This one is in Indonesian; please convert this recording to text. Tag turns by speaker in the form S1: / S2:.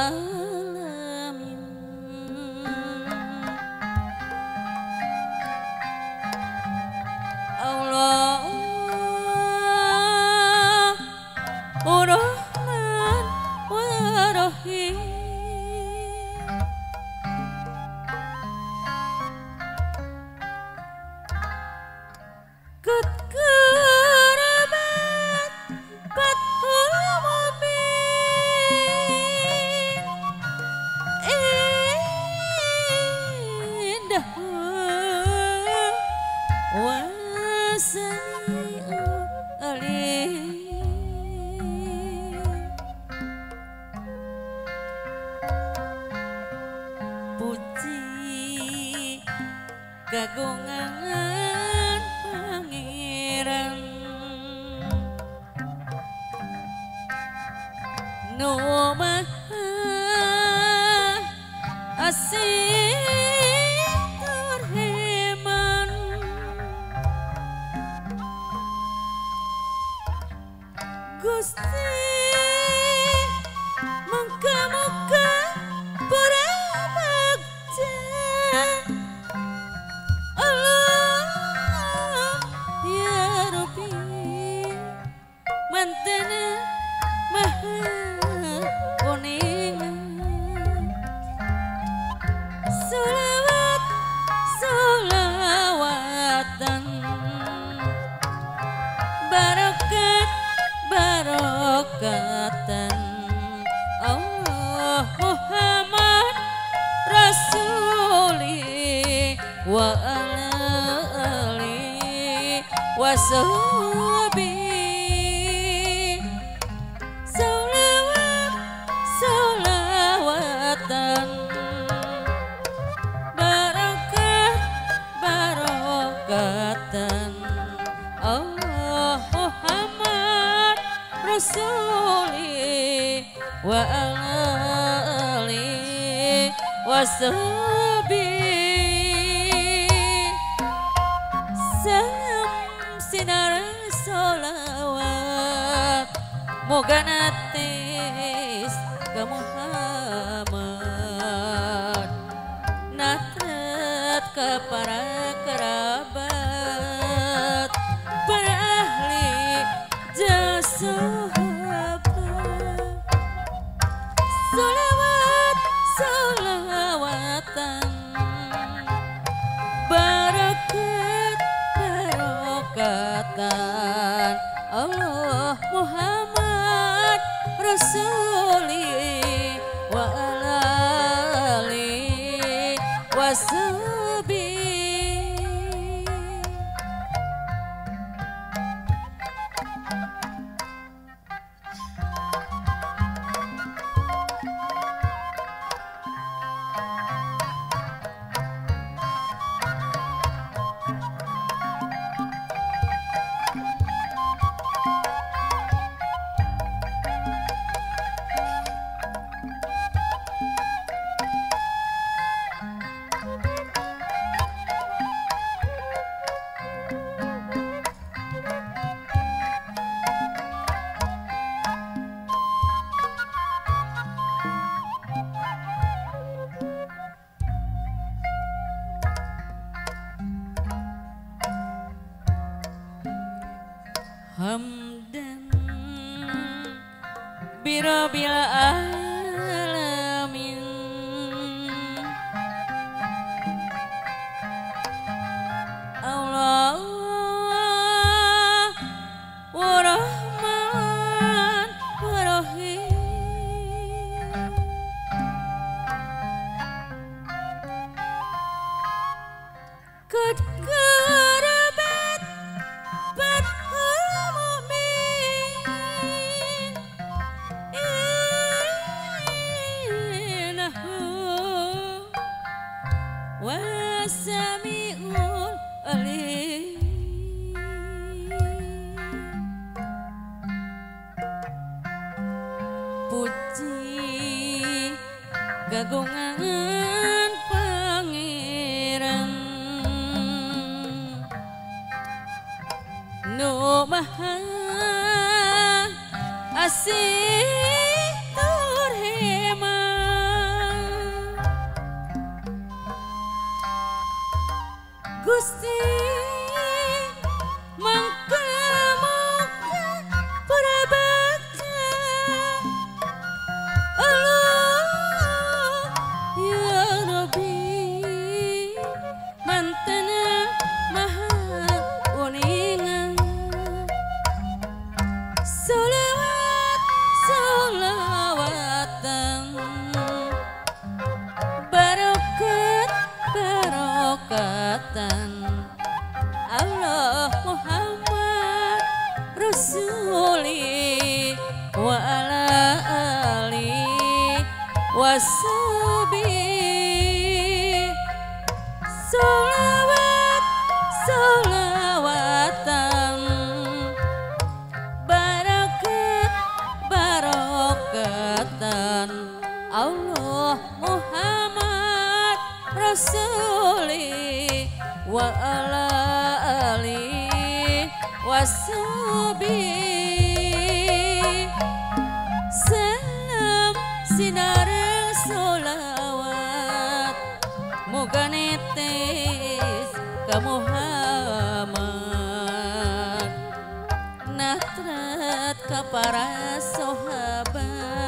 S1: alamin. Allah Rahman wa Rahim. Kud kerabat Fathul Mubin indah wasani'u alim. Puji kagungan pangeran nu maha asih terheman. Gusti mengka-muka berbakti Allah ya Rabbi mantena maha kuningan. Salawat salawatan barokat barokatan Allah Muhammad Rasuli wa ala ali wa sahbi. Salawat salawatan barokat barokatan Allah Muhammad Rasuli wa ala ali wa sahbi. Salam sinar solawat moga natis ke Muhammad natret ke para kerabat para ahli jasa salawat salawatan barakat barokatan Allah Muhammad Rasuli wa ala ali wa sahbi. Hamdan birabbil alamin. Allah wa Rahman wa Rahim. Kud kerabat Fathul Mubin innahu wasami'ul alim. Puji kagungan pangeran nu maha asih terhemat. Gusti mangka-mangka prabakta Allah ya Rabbi mantana maha uningan solawat solawatan barokat barokatan Allah Muhammad Rasuli wa ala ali washabi solawat solawatan barakat barokatan Allah Muhammad Rasuli wa ala ali washabi salam sinareng solawat muga netes ka Muhammad natrat ka para sahabat